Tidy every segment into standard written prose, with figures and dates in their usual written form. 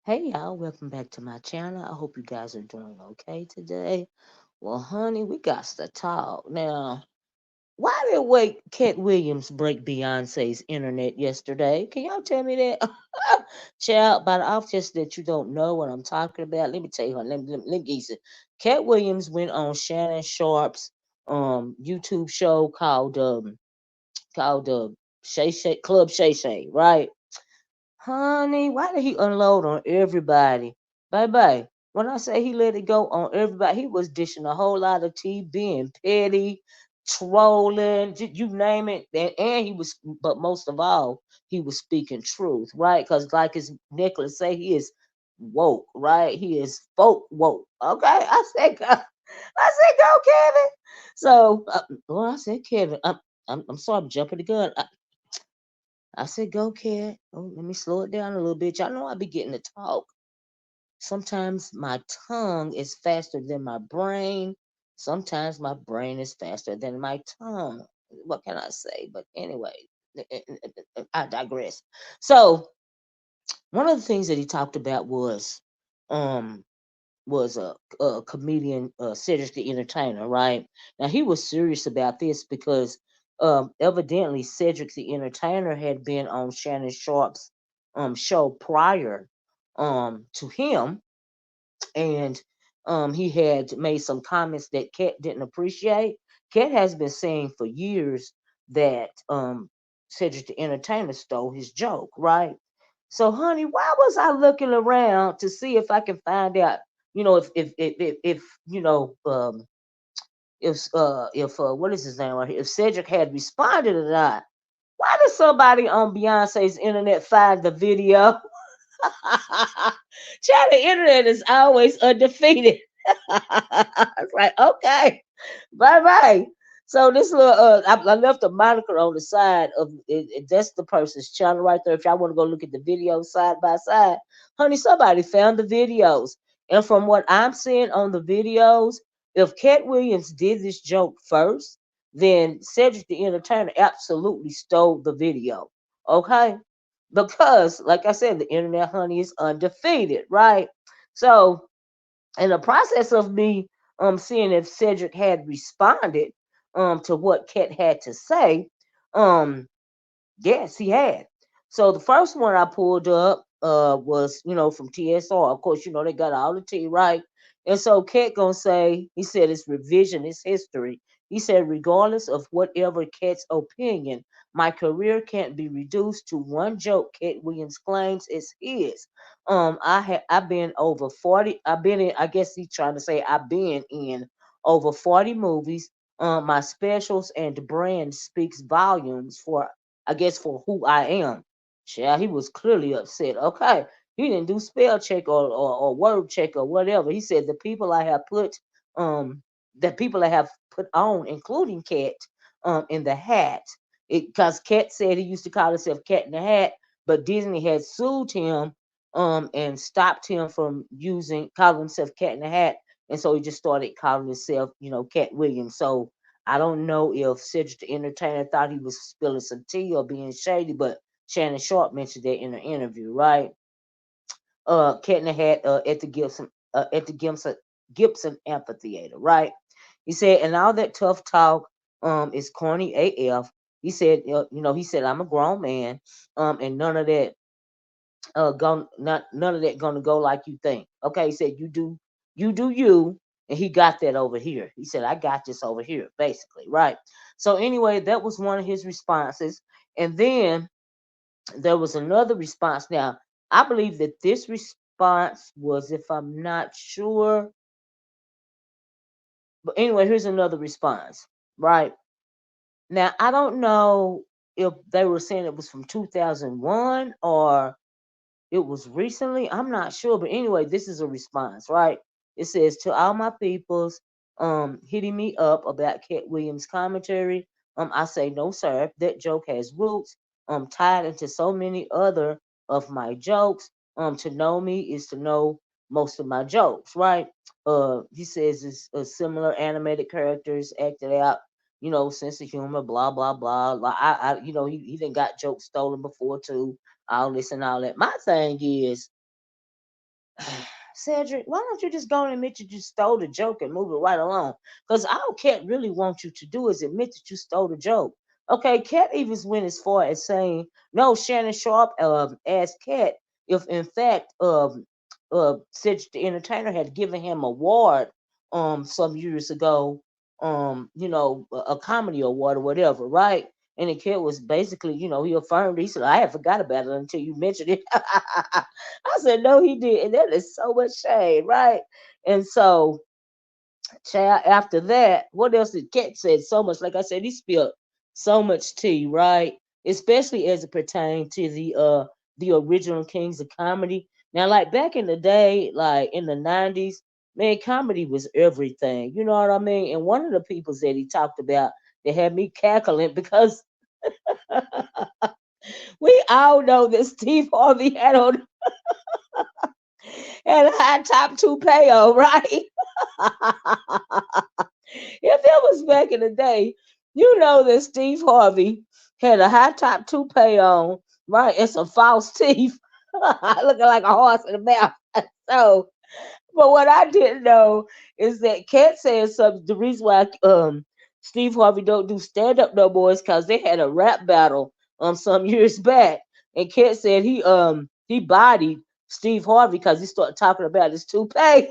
Hey y'all, welcome back to my channel. I hope you guys are doing okay today. Well, honey, we got to talk. Now, why did wait Katt Williams break Beyonce's internet yesterday? Can y'all tell me that? Child, by the off just that you don't know what I'm talking about, let me tell you, honey, let me get you some. Katt Williams went on Shannon Sharp's YouTube show called Shay Shay Club Shay Shay, right? Honey, why did he unload on everybody? Baby, when I say he let it go on everybody, he was dishing a whole lot of tea, being petty, trolling, you name it. And he was, but most of all, he was speaking truth, right? Because like his necklace say, he is woke, right? He is folk woke. Okay, I said, go, Kevin. So, well, I said, Kevin, I'm sorry, I'm jumping the gun. I said, go, Cat. Oh, let me slow it down a little bit. Y'all know I be getting to talk. Sometimes my tongue is faster than my brain. Sometimes my brain is faster than my tongue. What can I say? But anyway, I digress. So one of the things that he talked about um was a comedian, Cedric the Entertainer, right? Now he was serious about this because evidently Cedric the Entertainer had been on Shannon Sharp's show prior to him, and he had made some comments that Kat didn't appreciate. Kat has been saying for years that Cedric the Entertainer stole his joke, right? So, honey, why was I looking around to see if I can find out, if if what is his name right here? If Cedric had responded or not? Why did somebody on Beyonce's internet find the video? Child, the internet is always undefeated. It's like, okay, bye bye. So this little, I left a moniker on the side of it. That's the person's channel right there. If y'all want to go look at the videos side by side, honey, somebody found the videos. And from what I'm seeing on the videos, if Katt Williams did this joke first, then Cedric the Entertainer absolutely stole the video. Okay? Because, like I said, the internet, honey, is undefeated, right? So, in the process of me seeing if Cedric had responded to what Kat had to say, um yes, he had. So the first one I pulled up was, from TSR. Of course, they got all the tea, right? And so Kat gonna say, he said it's revisionist history. He said, regardless of whatever Kat's opinion, my career can't be reduced to one joke Kat Williams claims is his. I've been over 40, I've been in, I guess he's trying to say I've been in over 40 movies. My specials and brand speaks volumes for, I guess, for who I am. Yeah, he was clearly upset. Okay, he didn't do spell check or word check or whatever. He said the people I have put on, including Cat, in the hat. Because Cat said he used to call himself Cat in the Hat, but Disney had sued him and stopped him from using calling himself Cat in the Hat, and so he just started calling himself, Cat Williams. So I don't know if Cedric the Entertainer thought he was spilling some tea or being shady, but Shannon Sharp mentioned that in an interview, right? Cat in the Hat at the Gibson Amphitheater, right? He said, and all that tough talk is corny AF. He said, he said, I'm a grown man, and none of that gonna go like you think. Okay, he said, you do you, and he got that over here. He said, I got this over here, basically, right? So anyway, that was one of his responses, and then there was another response. Now, I believe that this response was, if I'm not sure, but anyway, here's another response, right? Now, I don't know if they were saying it was from 2001 or it was recently. I'm not sure, but anyway, this is a response, right? It says, to all my peoples hitting me up about Cat Williams commentary, I say no, sir. That joke has roots tied into so many other of my jokes. To know me is to know most of my jokes, right? He says it's similar animated characters acted out, sense of humor, blah blah blah. Like he didn't got jokes stolen before too, all this and all that. My thing is, Cedric, why don't you just go and admit you just stole the joke and move it right along? Because all Cat really wants you to do is admit that you stole the joke. Okay, Cat even went as far as saying, no, Shannon Sharp asked Cat if in fact Cedric the Entertainer had given him a award some years ago, a comedy award or whatever, right? And the kid was basically, he affirmed. He said, "I had forgot about it until you mentioned it." I said, "No, he did," and that is so much shade, right? And so, child, after that, what else did Cat said so much? Like I said, he spilled so much tea, right? Especially as it pertained to the original Kings of Comedy. Now, like back in the day, like in the 90s, man, comedy was everything. You know what I mean? And one of the peoples that he talked about that had me cackling because we all know that Steve Harvey had a high top toupee on, right? If that was back in the day, you know that Steve Harvey had a high top toupee on, right, and some false teeth, looking like a horse in the mouth. So, but what I didn't know is that Kat said something. The reason why Steve Harvey don't do stand up no more is because they had a rap battle some years back, and Kat said he bodied Steve Harvey because he started talking about his toupee.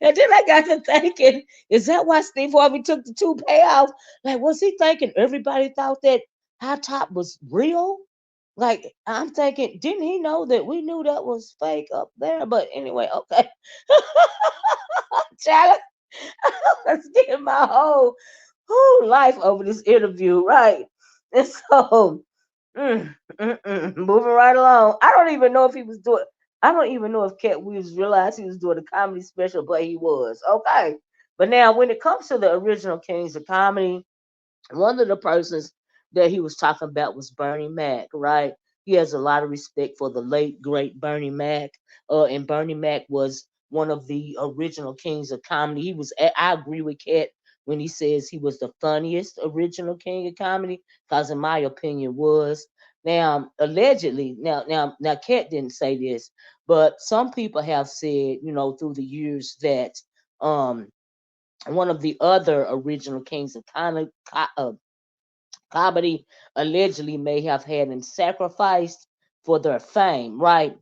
And then I got to thinking, is that why Steve Harvey took the toupee off? Like, was he thinking everybody thought that High Top was real? Like, I'm thinking, didn't he know that we knew that was fake up there? But anyway, okay. Child, let's get my whole life over this interview, right? And so, moving right along. I don't even know if he was doing. I don't even know if Katt Williams realized he was doing a comedy special, but he was. Okay. But now, when it comes to the original Kings of Comedy, one of the persons that he was talking about was Bernie Mac, right? He has a lot of respect for the late great Bernie Mac, and Bernie Mac was one of the original kings of comedy. I agree with Kat when he says he was the funniest original king of comedy, because in my opinion was. Now, allegedly, now, Kat didn't say this, but some people have said, through the years that um one of the other original kings of comedy allegedly may have had him sacrificed for their fame, right?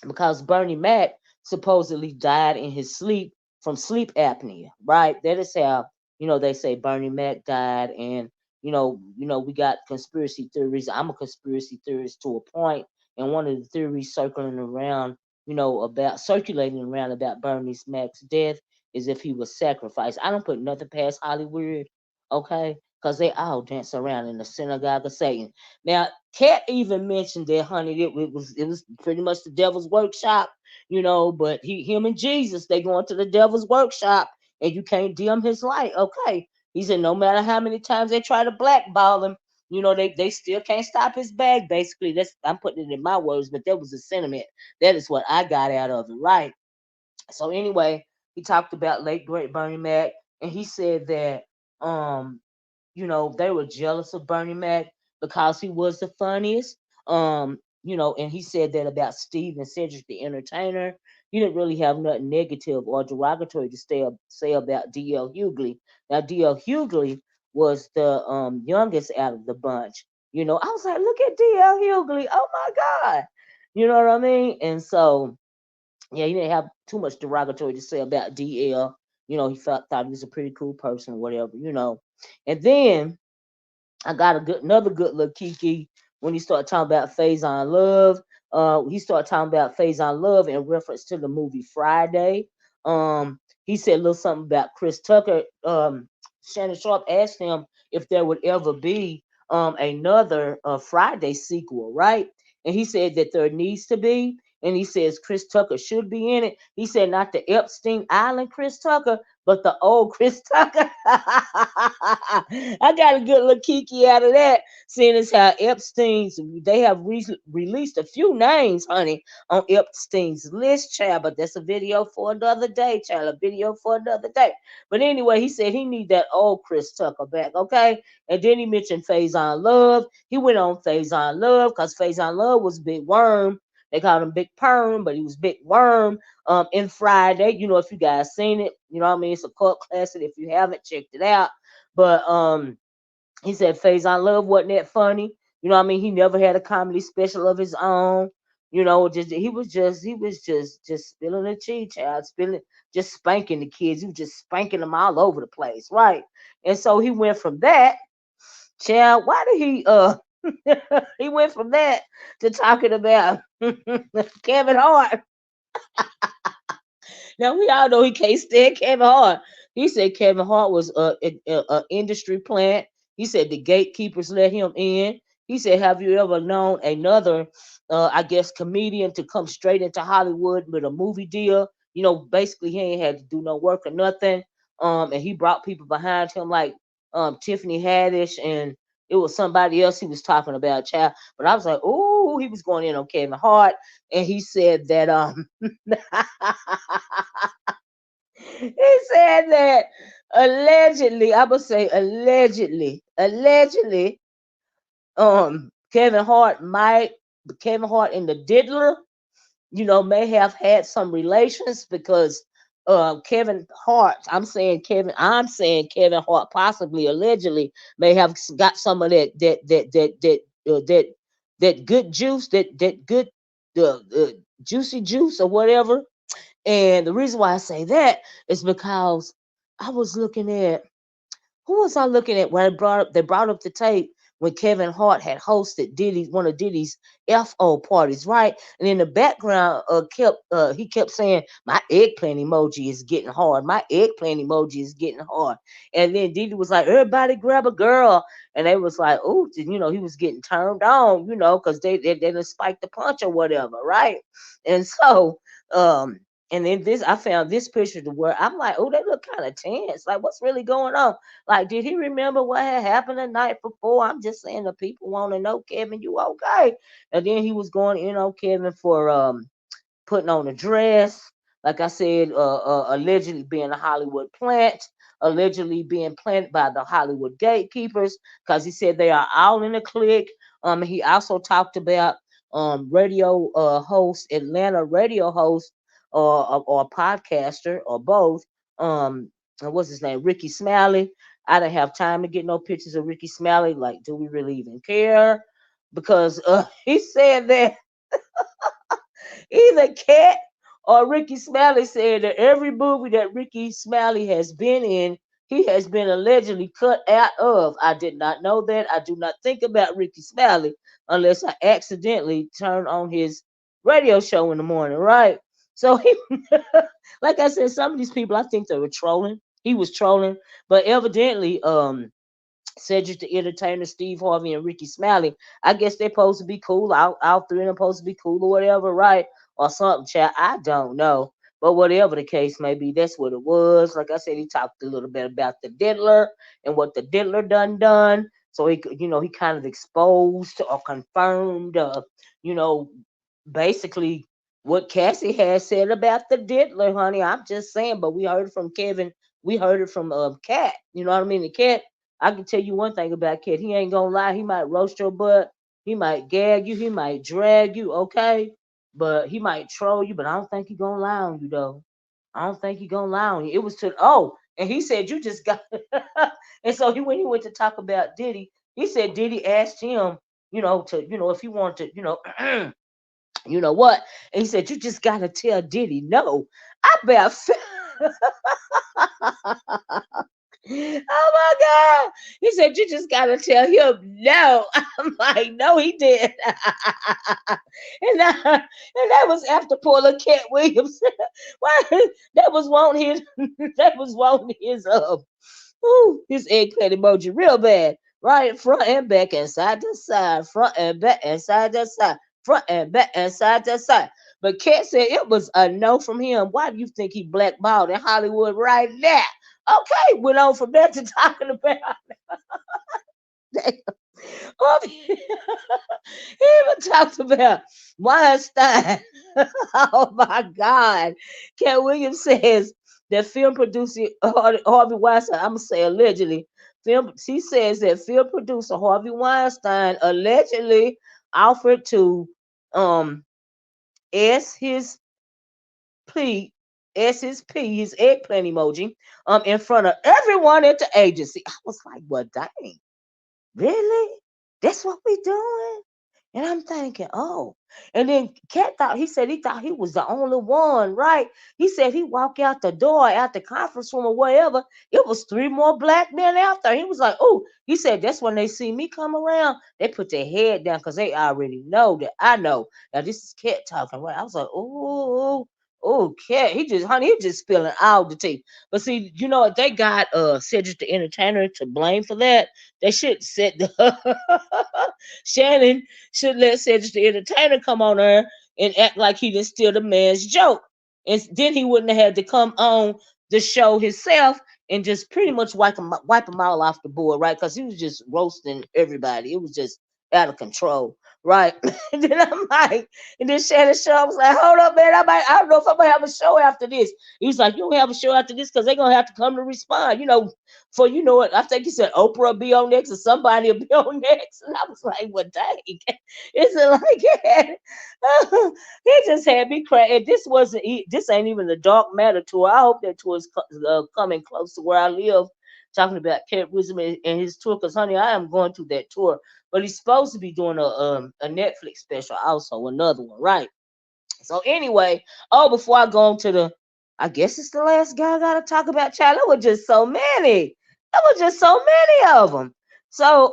Because Bernie Mac supposedly died in his sleep from sleep apnea, right? That is how they say Bernie Mac died, and we got conspiracy theories. I'm a conspiracy theorist to a point, and one of the theories circulating around about Bernie Mac's death is if he was sacrificed. I don't put nothing past Hollywood, okay? Because they all dance around in the synagogue of Satan. Now, Cat even mentioned that, honey, it was pretty much the devil's workshop, but him and Jesus, they going to the devil's workshop, and you can't dim his light. Okay. He said no matter how many times they try to blackball him, they still can't stop his bag. Basically, I'm putting it in my words, but that was the sentiment. That is what I got out of it, right? So anyway, he talked about late great Bernie Mac, and he said that they were jealous of Bernie Mac because he was the funniest. And he said that about Steve and Cedric the Entertainer. He didn't really have nothing negative or derogatory to say about D.L. Hughley. Now, D.L. Hughley was the youngest out of the bunch. I was like, look at D.L. Hughley. Oh my God. You know what I mean? And so, yeah, he didn't have too much derogatory to say about DL. He thought he was a pretty cool person or whatever. And then I got another good little kiki when he started talking about Faison Love. He started talking about Faison Love in reference to the movie Friday. He said a little something about Chris Tucker. Shannon Sharp asked him if there would ever be another Friday sequel, right? And he said that there needs to be. And he says Chris Tucker should be in it. He said not the Epstein Island Chris Tucker, but the old Chris Tucker. I got a good little kiki out of that, seeing as how they have released a few names, honey, on Epstein's list, child. But that's a video for another day, child. A video for another day. But anyway, he said he need that old Chris Tucker back, okay? And then he mentioned Faison Love. He went on Faison Love because Faison Love was Big Worm. They called him Big Perm, but he was Big Worm. In Friday, if you guys seen it, you know what I mean. It's a cult classic. If you haven't checked it out, but he said Phase on Love wasn't that funny. You know what I mean? He never had a comedy special of his own. Just he was just spilling the cheese, child, spilling, just spanking the kids. He was just spanking them all over the place, right? And so he went from that, child. Why did he he went from that to talking about Kevin Hart. Now we all know he can't stand Kevin Hart. He said Kevin Hart was a industry plant. He said the gatekeepers let him in. He said, "Have you ever known another, I guess, comedian to come straight into Hollywood with a movie deal? Basically he ain't had to do no work or nothing. And he brought people behind him like Tiffany Haddish, and it was somebody else he was talking about, child. But I was like, oh, he was going in on Kevin Hart, and he said that he said that allegedly, I would say allegedly, Kevin Hart and the Diddler, may have had some relations because I'm saying Kevin Hart possibly allegedly may have got some of that good juice, that good juicy juice or whatever. And the reason why I say that is because I was looking at who was I looking at when they brought up the tape when Kevin Hart had hosted one of Diddy's FO parties, right? And in the background, he kept saying, "My eggplant emoji is getting hard. My eggplant emoji is getting hard." And then Diddy was like, "Everybody grab a girl," and they was like, "Oh, he was getting turned on, because they didn't spike the punch or whatever, right?" And so, um. And then I found this picture to where I'm like, oh, they look kind of tense. Like, what's really going on? Like, did he remember what had happened the night before? I'm just saying the people want to know, Kevin, you okay? And then he was going in on Kevin for putting on a dress. Like I said, allegedly being a Hollywood plant, allegedly being planted by the Hollywood gatekeepers, because he said they are all in a clique. He also talked about radio host, Atlanta radio host, or podcaster, or both. What's his name? Ricky Smiley. I didn't have time to get no pictures of Ricky Smiley. Like, do we really even care? Because he said that either Katt or Ricky Smiley said that every movie that Ricky Smiley has been in, he has been allegedly cut out of. I did not know that. I do not think about Ricky Smiley unless I accidentally turn on his radio show in the morning, right? So he, like I said, some of these people, I think they were trolling. He was trolling, but evidently, Cedric the Entertainer, Steve Harvey, and Ricky Smiley, I guess they're supposed to be cool. All three of them supposed to be cool or whatever, right? Or something, chat. I don't know. But whatever the case may be, that's what it was. Like I said, he talked a little bit about the Diddler and what the Diddler done. So he kind of exposed or confirmed, you know, basically what Cassie had said about the Diddler, honey. I'm just saying, but we heard it from Kevin. We heard it from Katt. You know what I mean? The Katt, I can tell you one thing about Katt. He ain't gonna lie. He might roast your butt. He might gag you. He might drag you. Okay, but he might troll you. But I don't think he gonna lie on you though. I don't think he gonna lie on you. It was and he said you just got. And so when he went to talk about Diddy, he said Diddy asked him, if he wanted to, you know what? And he said you just gotta tell Diddy no. I bet. Oh my God. He said, you just got to tell him no. I'm like, no, he did. And that was after Paula Katt Williams. Why? That was wanting his eggplant emoji real bad. Right? Front and back and side to side. Front and back and side to side. Front and back and side to side. But Katt said it was a no from him. Why do you think he blackballed in Hollywood right now? Okay, went on from there to talking about he even talked about Weinstein. Oh my God. Katt Williams says that film producer Harvey Weinstein, I'm gonna say allegedly, she says that film producer Harvey Weinstein allegedly offered to um S his P SSP, his eggplant emoji, in front of everyone at the agency. I was like, well, dang, really? That's what we doing? And I'm thinking, oh. And then Cat said he thought he was the only one, right? He said he walked out the door at the conference room or whatever. It was three more black men out there. He was like, oh, he said that's when they see me come around, they put their head down because they already know that I know. Now this is Cat talking, right? I was like, oh, oh, Cat. He just spilling all the tea. But see, you know what? They got Cedric the Entertainer to blame for that. They should set the Shannon should let Cedric the Entertainer come on there and act like he didn't steal the man's joke. And then he wouldn't have had to come on the show himself and just pretty much wipe him all off the board, right? Because he was just roasting everybody. It was just out of control, right? And then I'm like, and then Shannon Shaw was like, hold up, man. I don't know if I'm gonna have a show after this. He was like, you don't have a show after this because they're gonna have to come to respond, for what I think he said Oprah will be on next or somebody will be on next. And I was like, well, dang, is it like that? He just had me cry. And this ain't even the Dark Matter tour. I hope that tour is coming close to where I live. Talking about Katt Williams and his tour, because honey, I am going to that tour. But he's supposed to be doing a Netflix special also, another one, right? So anyway, before I go on to I guess it's the last guy I gotta talk about. Child, there were just so many. There were just so many of them. So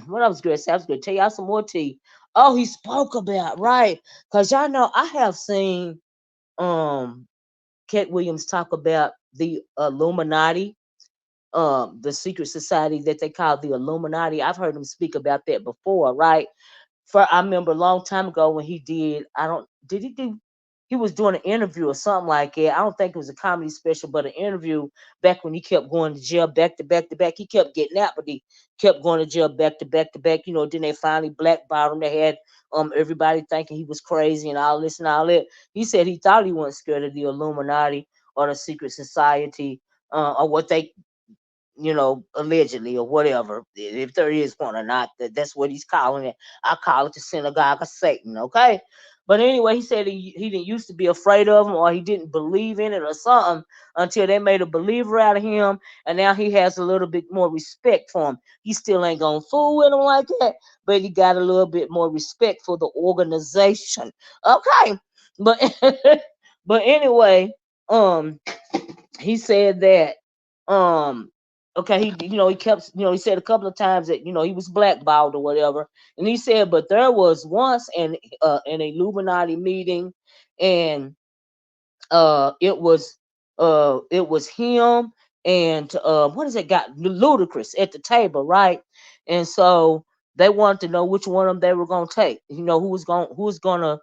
what I was gonna say, I was gonna tell y'all some more tea. Oh, he spoke about, right? Cause y'all know I have seen um Katt Williams talk about the Illuminati, the secret society that they call the Illuminati. I've heard him speak about that before, right? I remember a long time ago when he did. I don't did he do he was doing an interview or something like that. I don't think it was a comedy special, but an interview back when he kept going to jail back to back to back. He kept getting out, but he kept going to jail back to back to back. Then they finally blackballed him. They had everybody thinking he was crazy and all this and all that. He said he thought he wasn't scared of the Illuminati or the secret society, or what they allegedly or whatever, if there is one or not, that's what he's calling it. I call it the synagogue of Satan, okay? But anyway, he said he didn't used to be afraid of him or he didn't believe in it or something until they made a believer out of him, and now he has a little bit more respect for him. He still ain't gonna fool with him like that, but he got a little bit more respect for the organization, okay? But but anyway, he said that um okay, he kept, he said a couple of times that he was blackballed or whatever, and he said, but there was once an Illuminati meeting, and it was him and what is it got Ludacris at the table, right? And so they wanted to know which one of them they were gonna take. Who was gonna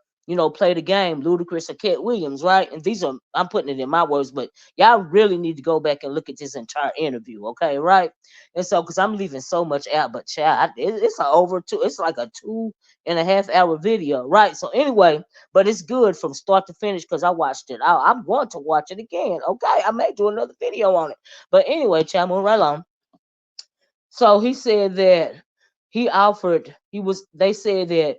play the game, Ludacris or Katt Williams, right? And these are, I'm putting it in my words, but y'all really need to go back and look at this entire interview, okay, right? And so, because I'm leaving so much out, but child, it's it's like a 2.5 hour video, right? So anyway, but it's good from start to finish because I watched it. I'm going to watch it again. Okay, I may do another video on it. But anyway, child, moving right along. So he said that they said that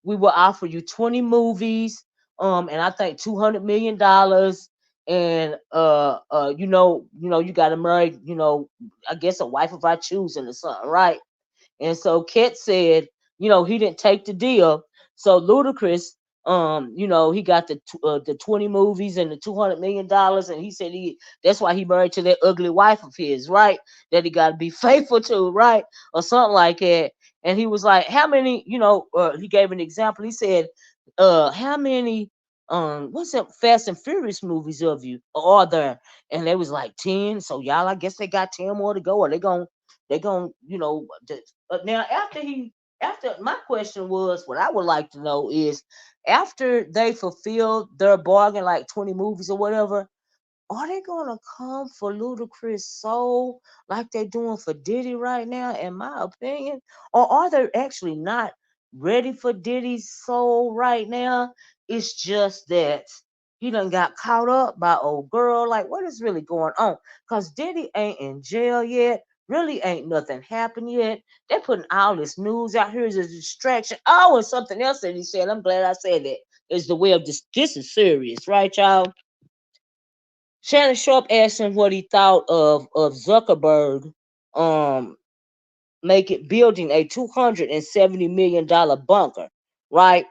we will offer you 20 movies, and I think $200 million, and you got to marry, I guess a wife of our choosing or something, right? And so Ket said, he didn't take the deal. So Ludacris, he got the 20 movies and the $200 million, and he said that's why he married to that ugly wife of his, right? That he got to be faithful to, right, or something like that. And he was like, how many, he gave an example. He said, how many what's that Fast and Furious movies of you are there? And they was like 10. So y'all, I guess they got 10 more to go, or they going now after my question was, what I would like to know is, after they fulfill their bargain, like 20 movies or whatever, are they gonna come for Ludacris soul like they're doing for Diddy right now, in my opinion? Or are they actually not ready for Diddy's soul right now? It's just that he done got caught up by old girl. Like, what is really going on? Because Diddy ain't in jail yet. really ain't nothing happened yet. They're putting all this news out here as a distraction. Oh, and something else that he said, I'm glad I said that, is the way of this is serious, right, y'all? Shannon Sharp asked him what he thought of Zuckerberg um make it building a $270 million bunker, right?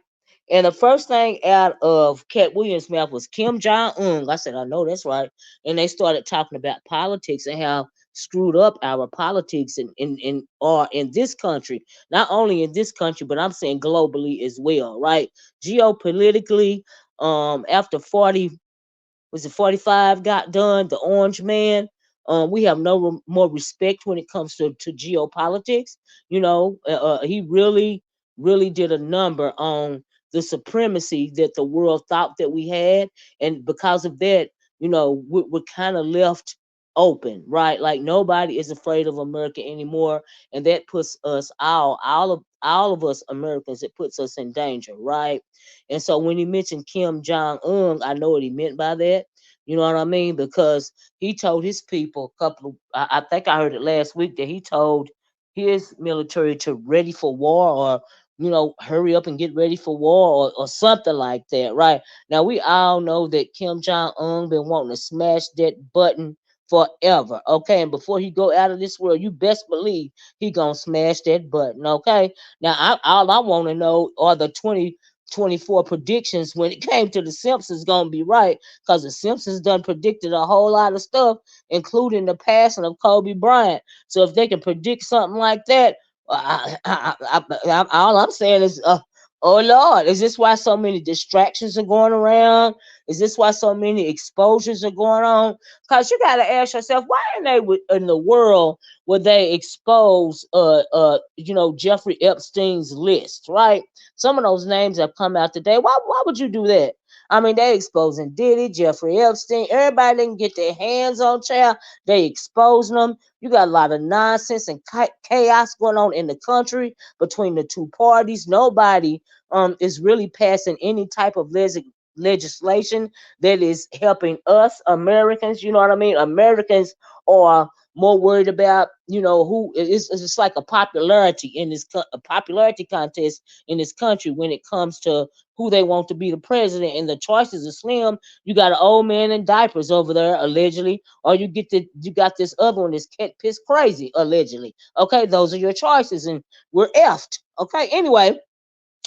And the first thing out of Katt Williams' mouth was Kim Jong Un. I said, I know that's right. And they started talking about politics and how screwed up our politics in this country. Not only in this country, but I'm saying globally as well, right? Geopolitically, after 40 was it 45 got done, the orange man. We have no more respect when it comes to geopolitics. He really did a number on the supremacy that the world thought that we had, and because of that, we're kind of left open, right? Like nobody is afraid of America anymore, and that puts us all of us Americans. It puts us in danger, right? And so when he mentioned Kim Jong Un, I know what he meant by that. You know what I mean? Because he told his people I think I heard it last week that he told his military to ready for war, or hurry up and get ready for war, or something like that, right? Now we all know that Kim Jong Un been wanting to smash that button forever, okay? And before he go out of this world, you best believe he gonna smash that button, okay? Now all I want to know are the 2024 predictions when it came to the Simpsons gonna be right, because the Simpsons done predicted a whole lot of stuff, including the passing of Kobe Bryant. So if they can predict something like that, all I'm saying is, oh Lord, is this why so many distractions are going around? Is this why so many exposures are going on? Because you got to ask yourself, why in the world would they expose, Jeffrey Epstein's list, right? Some of those names have come out today. Why would you do that? I mean, they exposing Diddy, Jeffrey Epstein. Everybody didn't get their hands on child. They exposing them. You got a lot of nonsense and chaos going on in the country between the two parties. Nobody is really passing any type of legislation that is helping us Americans. You know what I mean? Americans are more worried about, who it's just like a popularity a popularity contest in this country when it comes to who they want to be the president, and the choices are slim. You got an old man in diapers over there allegedly, or you got this other one that's piss crazy allegedly. Okay, those are your choices, and we're effed. Okay, anyway,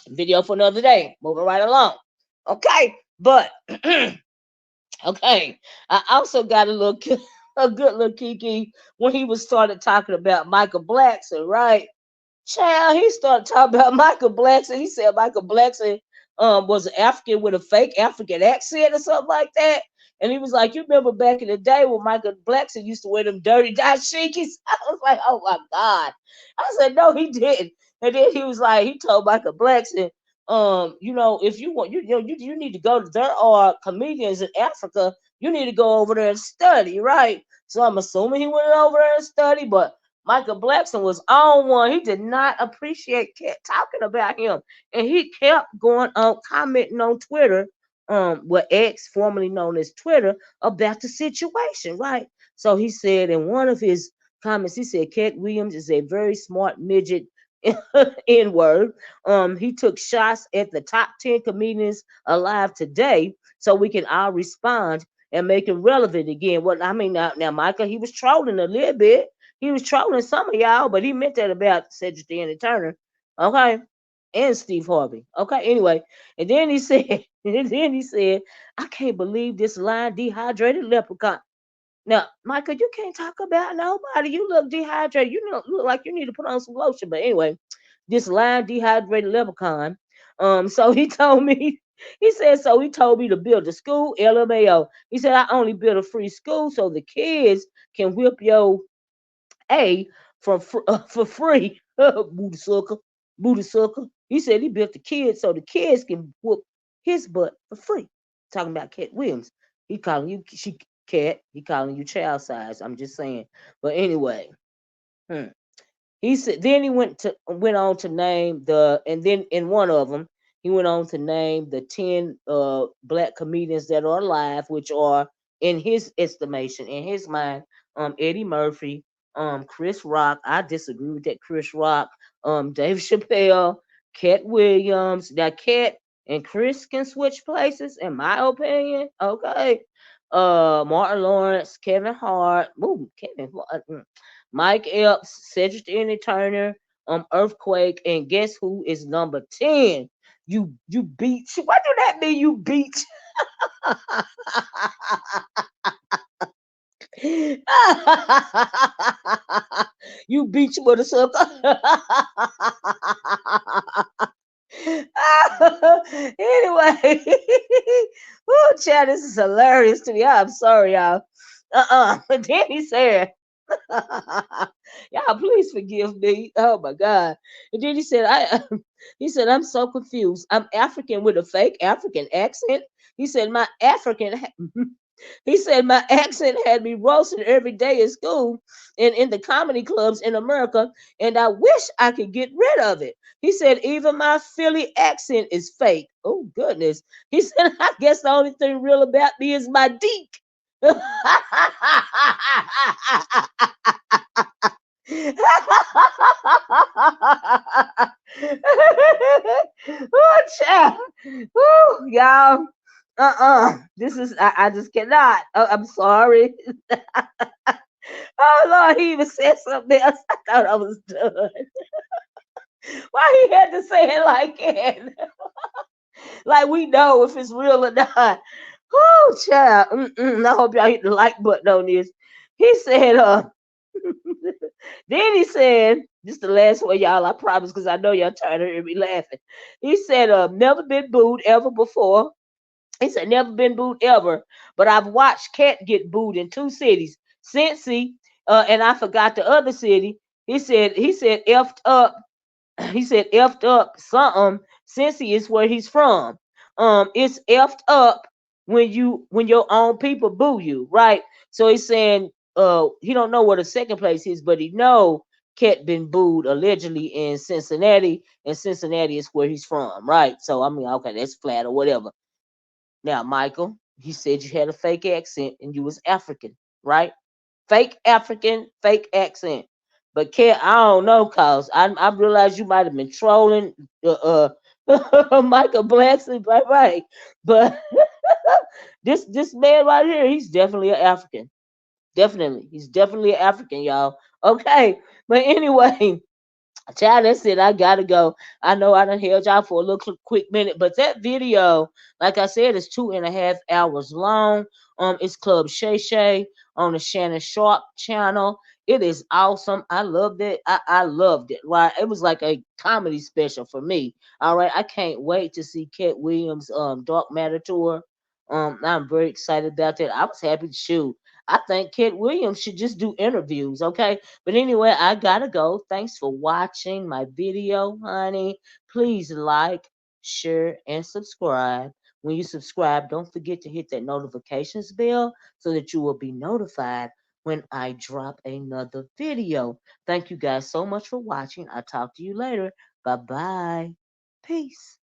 video for another day. Moving right along. Okay, but okay, I also got a good little kiki when he was started talking about Michael Blackson, right? Child, he started talking about Michael Blackson. He said Michael Blackson was an African with a fake African accent or something like that. And he was like, you remember back in the day when Michael Blackson used to wear them dirty dashikis? I was like, oh my God. I said, no, he didn't. And then he was like, he told Michael Blackson, if you want, you need to go. There are comedians in Africa. You need to go over there and study, right? So I'm assuming he went over there and studied, but Michael Blackson was on one. He did not appreciate Cat talking about him, and he kept going on commenting on Twitter, what X, formerly known as Twitter, about the situation, right? So he said in one of his comments, he said Katt Williams is a very smart midget. N word. He took shots at the top 10 comedians alive today, so we can all respond and make him relevant again. Well, I mean, now Michael, he was trolling a little bit. He was trolling some of y'all, but he meant that about Cedric the Entertainer, okay, and Steve Harvey, okay. Anyway, and then he said, I can't believe this line, dehydrated leprechaun. Now, Michael, you can't talk about nobody. You look dehydrated. You look like you need to put on some lotion. But anyway, this line dehydrated leprechaun. So he told me, he said, so he told me to build a school, LMAO. He said, I only built a free school so the kids can whip your A for free. Booty sucker, booty sucker. He said he built the kids so the kids can whoop his butt for free. Talking about Katt Williams. He calling you cat. He calling you child size. I'm just saying. But anyway, hmm. He said. Then he went on to name and then in one of them he went on to name the 10 black comedians that are alive, which are in his estimation, in his mind, Eddie Murphy, Chris Rock. I disagree with that Chris Rock. Dave Chappelle, Katt Williams. Now Katt and Chris can switch places, in my opinion. Okay. Martin Lawrence, Kevin Hart, Mike Epps, Cedric the Entertainer, Earthquake, and guess who is number 10? You beach. What do that mean? You beach. You beach motherfucker. Anyway, oh, Chad, this is hilarious to me. I'm sorry, y'all. But then he said, y'all, please forgive me. Oh my God. And then he said, he said, I'm so confused. I'm African with a fake African accent. He said, my African He said my accent had me roasted every day at school and in the comedy clubs in America, and I wish I could get rid of it. He said even my Philly accent is fake. Oh goodness. He said I guess the only thing real about me is my deek. Oh, child. Woo, y'all. This is I just cannot. I'm sorry. Oh Lord, he even said something else. I thought I was done. Why he had to say it like that? Like we know if it's real or not. Oh, child. I hope y'all hit the like button on this. He said, then he said, this is the last one, y'all, I promise, because I know y'all tired of hearing me laughing. He said, never been booed ever before. He said, never been booed ever, but I've watched Katt get booed in 2 cities, Cincy, and I forgot the other city. He said effed up. He said effed up something. Cincy is where he's from. It's effed up when your own people boo you, right? So he's saying he don't know where the second place is, but he know Katt been booed allegedly in Cincinnati, and Cincinnati is where he's from, right? So I mean, okay, that's flat or whatever. Now, Michael, you said you had a fake accent and you was African, right? Fake African, fake accent. But Kat, I don't know, cause I realized you might have been trolling Michael Blackson, right? But this man right here, he's definitely an African. Definitely, he's definitely an African, y'all. Okay, but anyway, child, that's it. I gotta go. I know I done held y'all for a little quick minute, but that video, like I said, is 2.5 hours long. It's Club Shay Shay on the Shannon Sharp channel. It is awesome. I loved it. I loved it. Right, it was like a comedy special for me. All right, I can't wait to see Katt Williams Dark Matter tour. I'm very excited about that. I was happy to shoot. I think Katt Williams should just do interviews. Okay, but anyway, I gotta go. Thanks for watching my video, honey. Please like, share, and subscribe. When you subscribe, don't forget to hit that notifications bell so that you will be notified when I drop another video. Thank you guys so much for watching. I'll talk to you later. Bye bye. Peace.